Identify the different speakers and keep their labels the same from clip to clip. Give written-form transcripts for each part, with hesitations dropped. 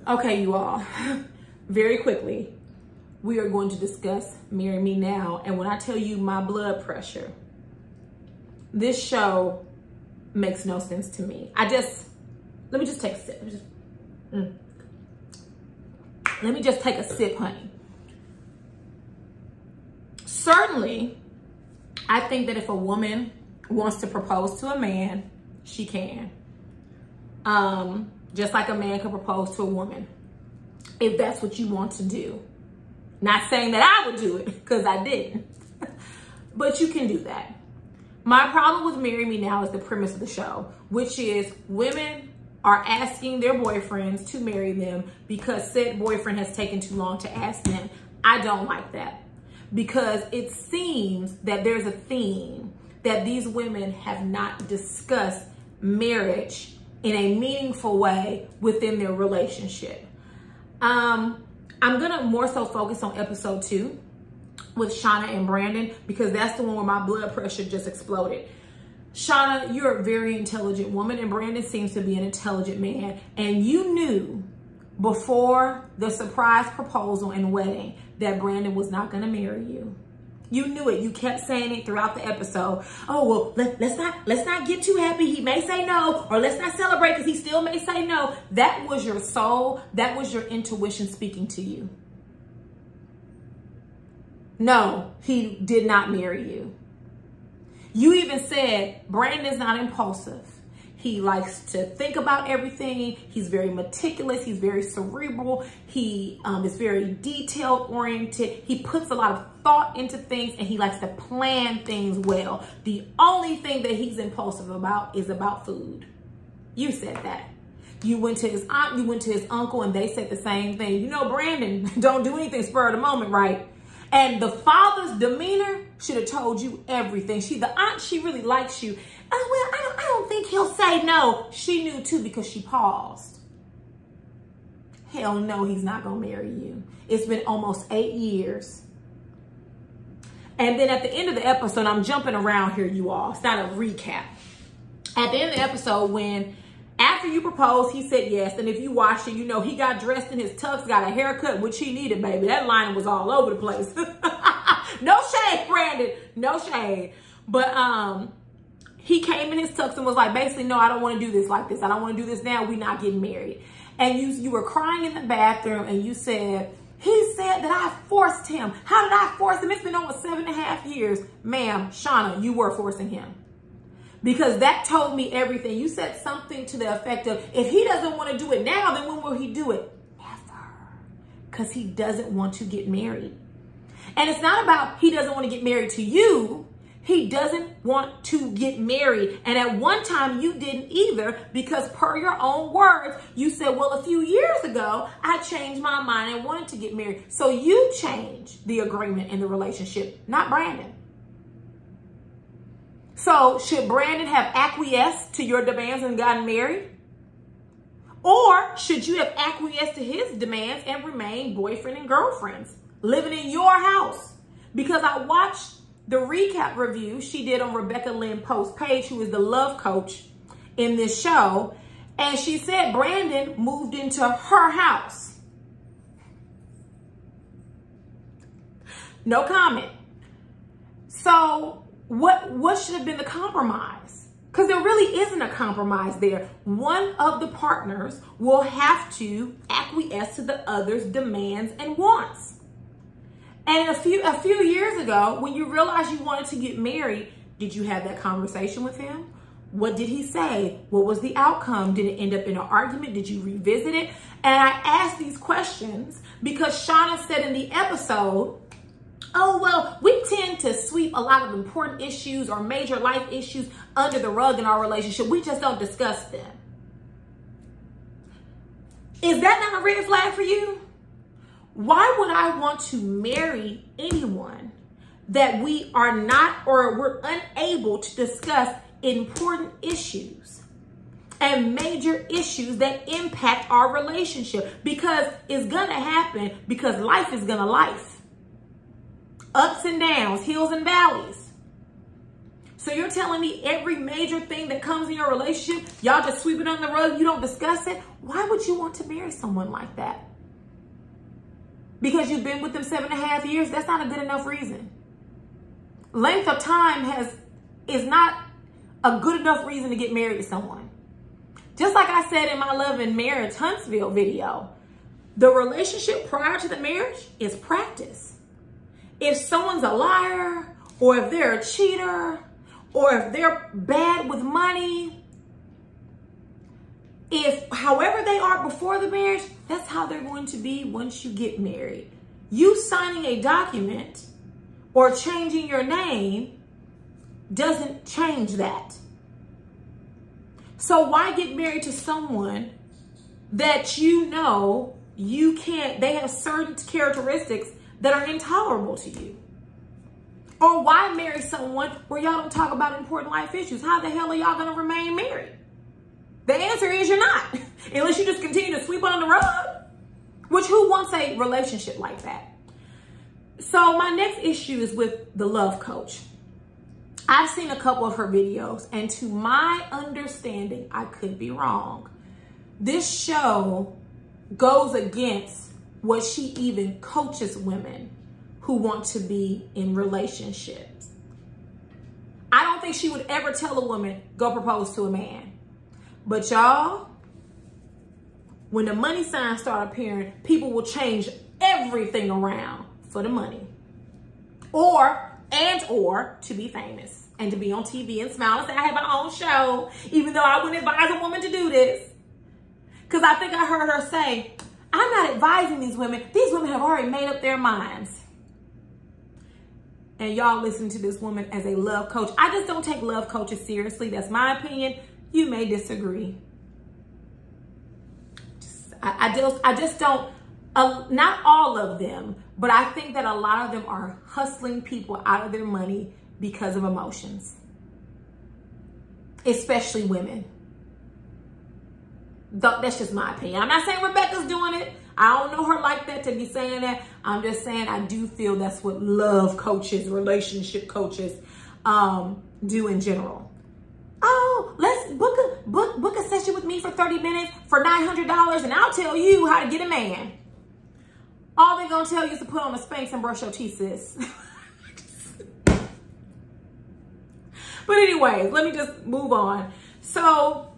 Speaker 1: Okay, you all, very quickly, we are going to discuss Marry Me Now. And when I tell you my blood pressure, this show makes no sense to me. Let me just take a sip. Let me just take a sip, honey. Certainly, I think that if a woman wants to propose to a man, she can. Just like a man can propose to a woman, if that's what you want to do. Not saying that I would do it, because I didn't. But you can do that. My problem with Marry Me Now is the premise of the show, which is women are asking their boyfriends to marry them because said boyfriend has taken too long to ask them. I don't like that, because it seems that there's a theme that these women have not discussed marriage in a meaningful way within their relationship. I'm gonna more so focus on episode 2 with Shauna and Brandon, because that's the one where my blood pressure just exploded. Shauna, you're a very intelligent woman, and Brandon seems to be an intelligent man. And you knew before the surprise proposal and wedding that Brandon was not gonna marry you. You knew it. You kept saying it throughout the episode. Oh, well, let's not get too happy. He may say no, or let's not celebrate because he still may say no. That was your soul. That was your intuition speaking to you. No, he did not marry you. You even said Brandon's not impulsive. He likes to think about everything. He's very meticulous. He's very cerebral. He is very detail oriented. He puts a lot of thought into things, and he likes to plan things well. The only thing that he's impulsive about is about food. You said that. You went to his aunt, you went to his uncle, and they said the same thing. You know, Brandon don't do anything spur of the moment, right? And the father's demeanor should have told you everything. The aunt, she really likes you. Oh, well, I don't think he'll say no. She knew too, because she paused. Hell no, he's not gonna marry you. It's been almost 8 years. And then at the end of the episode, I'm jumping around here, you all. It's not a recap. At the end of the episode, when after you proposed, he said yes. And if you watch it, you know he got dressed in his tux, got a haircut, which he needed, baby. That line was all over the place. No shade, Brandon. No shade. But he came in his tux and was like, basically, no, I don't want to do this like this. I don't want to do this now. We're not getting married. And you were crying in the bathroom, and you said, he said that I forced him. How did I force him? It's been over 7.5 years. Ma'am, Shauna, you were forcing him. Because that told me everything. You said something to the effect of, if he doesn't want to do it now, then when will he do it? Never. Because he doesn't want to get married. And it's not about he doesn't want to get married to you. He doesn't want to get married. And at one time you didn't either, because per your own words, you said, well, a few years ago, I changed my mind and wanted to get married. So you changed the agreement in the relationship, not Brandon. So should Brandon have acquiesced to your demands and gotten married? Or should you have acquiesced to his demands and remained boyfriend and girlfriends living in your house? Because I watched the recap review she did on Rebecca Lynn Post's page, who is the love coach in this show. And she said Brandon moved into her house. No comment. So what should have been the compromise? Because there really isn't a compromise there. One of the partners will have to acquiesce to the other's demands and wants. And a few years ago, when you realized you wanted to get married, did you have that conversation with him? What did he say? What was the outcome? Did it end up in an argument? Did you revisit it? And I asked these questions because Shauna said in the episode, oh, well, we tend to sweep a lot of important issues or major life issues under the rug in our relationship. We just don't discuss them. Is that not a red flag for you? Why would I want to marry anyone that we are not, or we're unable to discuss important issues and major issues that impact our relationship? Because it's gonna happen, because life is gonna life. Ups and downs, hills and valleys. So you're telling me every major thing that comes in your relationship, y'all just sweep it under the rug, you don't discuss it? Why would you want to marry someone like that? Because you've been with them 7.5 years? That's not a good enough reason. Length of time is not a good enough reason to get married to someone. Just like I said in my Love and Marriage Huntsville video, the relationship prior to the marriage is practice. If someone's a liar, or if they're a cheater, or if they're bad with money, if however they are before the marriage, that's how they're going to be once you get married. You signing a document or changing your name doesn't change that. So why get married to someone that you know you can't, they have certain characteristics that are intolerable to you? Or why marry someone where y'all don't talk about important life issues? How the hell are y'all gonna remain married? The answer is you're not, unless you just continue to sweep under the rug. Which, who wants a relationship like that? So my next issue is with the love coach. I've seen a couple of her videos, and to my understanding, I could be wrong, this show goes against what she even coaches women who want to be in relationships. I don't think she would ever tell a woman, go propose to a man. But y'all, when the money signs start appearing, people will change everything around for the money. Or to be famous and to be on TV and smile and say, I have my own show, even though I wouldn't advise a woman to do this. Because I think I heard her say, I'm not advising these women. These women have already made up their minds. And y'all listen to this woman as a love coach. I just don't take love coaches seriously. That's my opinion. You may disagree. I just don't, not all of them, but I think that a lot of them are hustling people out of their money because of emotions, especially women. That's just my opinion. I'm not saying Rebecca's doing it. I don't know her like that to be saying that. I'm just saying I do feel that's what love coaches, relationship coaches do in general. Oh, let's book a session with me for 30 minutes for $900 and I'll tell you how to get a man. All they're gonna tell you is to put on a Spanx and brush your teeth, sis. But anyways, let me just move on. So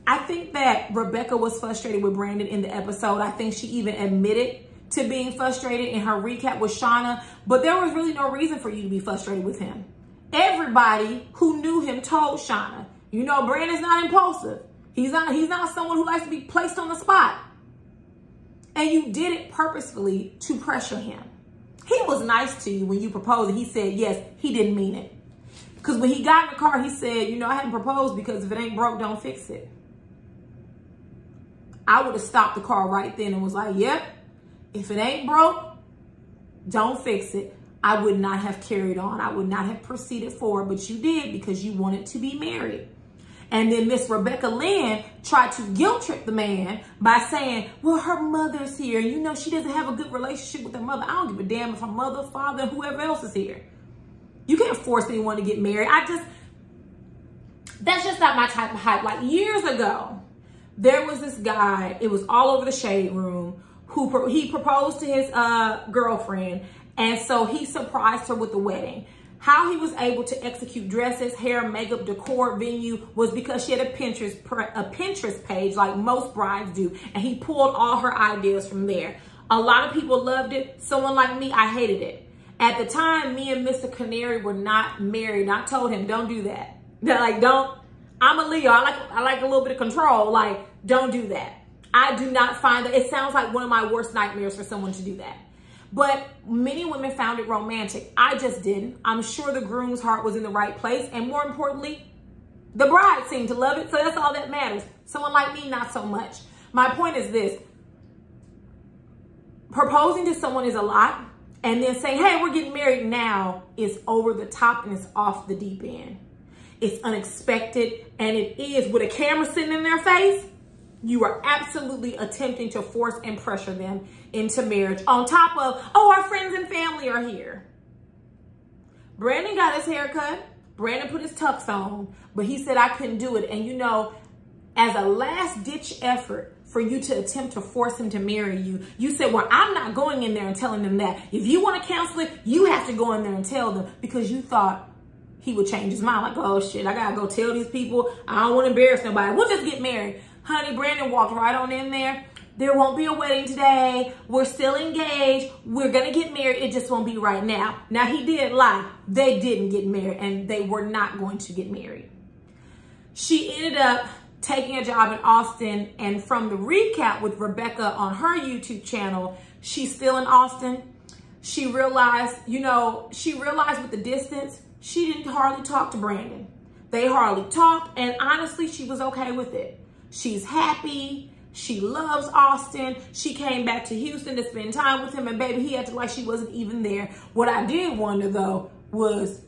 Speaker 1: I think that Rebecca was frustrated with Brandon in the episode. I think she even admitted to being frustrated in her recap with Shauna, but there was really no reason for you to be frustrated with him. Everybody who knew him told Shauna, you know, Brandon's not impulsive. He's not someone who likes to be placed on the spot. And you did it purposefully to pressure him. He was nice to you when you proposed and he said yes, he didn't mean it. Because when he got in the car, he said, you know, I hadn't proposed because if it ain't broke, don't fix it. I would have stopped the car right then and was like, yep, if it ain't broke, don't fix it. I would not have carried on. I would not have proceeded forward, but you did because you wanted to be married. And then Miss Rebecca Lynn tried to guilt trip the man by saying, well, her mother's here. You know, she doesn't have a good relationship with her mother. I don't give a damn if her mother, father, whoever else is here. You can't force anyone to get married. That's just not my type of hype. Like years ago, there was this guy, it was all over the Shade Room, he proposed to his girlfriend. And so he surprised her with the wedding. How he was able to execute dresses, hair, makeup, decor, venue was because she had a Pinterest page like most brides do. And he pulled all her ideas from there. A lot of people loved it. Someone like me, I hated it. At the time, me and Mr. Canary were not married. And I told him, don't do that. They're like, don't. I'm a Leo. I like a little bit of control. Like, don't do that. I do not find that. It sounds like one of my worst nightmares for someone to do that. But many women found it romantic. I just didn't. I'm sure the groom's heart was in the right place. And more importantly, the bride seemed to love it. So that's all that matters. Someone like me, not so much. My point is this. Proposing to someone is a lot. And then saying, hey, we're getting married now is over the top and it's off the deep end. It's unexpected. And it is with a camera sitting in their face. You are absolutely attempting to force and pressure them into marriage on top of, oh, our friends and family are here. Brandon got his hair cut. Brandon put his tux on, but he said I couldn't do it. And you know, as a last ditch effort for you to attempt to force him to marry you, you said, well, I'm not going in there and telling them that. If you want to cancel it, you have to go in there and tell them, because you thought he would change his mind. Like, oh shit, I gotta go tell these people. I don't want to embarrass nobody. We'll just get married. Honey, Brandon walked right on in there. There won't be a wedding today. We're still engaged. We're gonna get married. It just won't be right now. Now, he did lie. They didn't get married, and they were not going to get married. She ended up taking a job in Austin, and from the recap with Rebecca on her YouTube channel, she's still in Austin. She realized, you know, with the distance, she didn't hardly talk to Brandon. They hardly talked, and honestly, she was okay with it. She's happy. She loves Austin. She came back to Houston to spend time with him, and baby, he acted like she wasn't even there. What I did wonder, though, was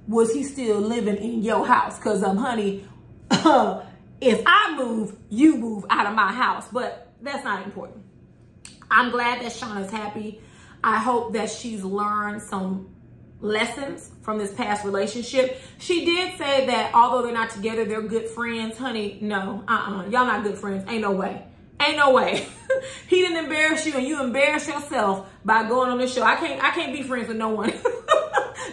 Speaker 1: he still living in your house? Because, honey, if I move, you move out of my house. But that's not important. I'm glad that Shauna's happy. I hope that she's learned some lessons from this past relationship. She did say that although they're not together, they're good friends. Honey, no, y'all not good friends. Ain't no way. Ain't no way. He didn't embarrass you, and you embarrassed yourself by going on this show. I can't be friends with no one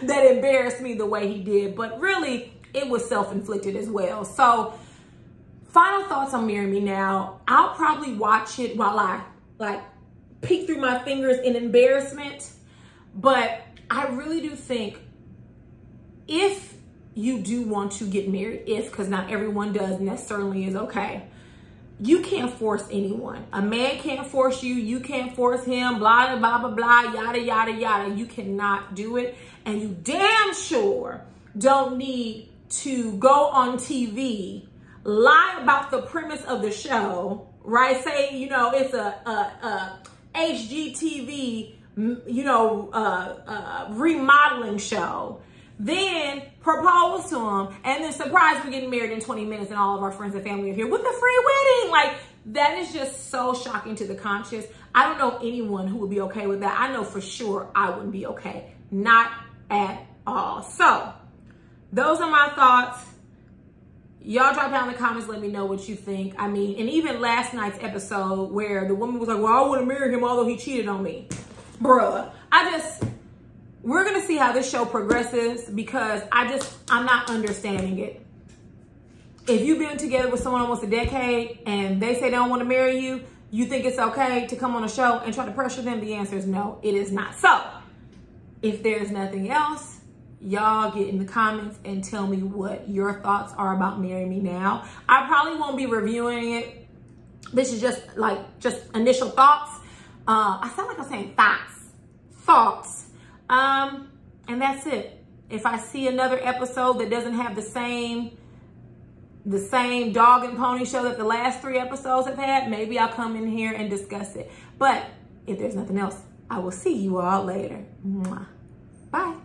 Speaker 1: that embarrassed me the way he did. But really, it was self-inflicted as well. So, final thoughts on Marry Me Now. I'll probably watch it while I peek through my fingers in embarrassment. But I really do think if you do want to get married, because not everyone does, and that certainly is okay, you can't force anyone. A man can't force you. You can't force him, blah, blah, blah, blah, yada, yada, yada. You cannot do it. And you damn sure don't need to go on TV, lie about the premise of the show, right? Say, you know, it's a HGTV, you know, remodeling show. Then propose to him, and then surprise, we're getting married in 20 minutes and all of our friends and family are here with a free wedding. Like, that is just so shocking to the conscience. I don't know anyone who would be okay with that. I know for sure I wouldn't be okay. Not at all. So, those are my thoughts. Y'all drop down in the comments, let me know what you think. I mean, and even last night's episode where the woman was like, well, I want to marry him although he cheated on me. Bruh, we're going to see how this show progresses, because I'm not understanding it. If you've been together with someone almost a decade and they say they don't want to marry you, you think it's okay to come on a show and try to pressure them? The answer is no, it is not. So, if there's nothing else, y'all get in the comments and tell me what your thoughts are about Marry Me Now. I probably won't be reviewing it. This is just initial thoughts. I sound like I'm saying thoughts. And that's it. If I see another episode that doesn't have the same dog and pony show that the last 3 episodes have had, maybe I'll come in here and discuss it. But if there's nothing else, I will see you all later. Mwah. Bye.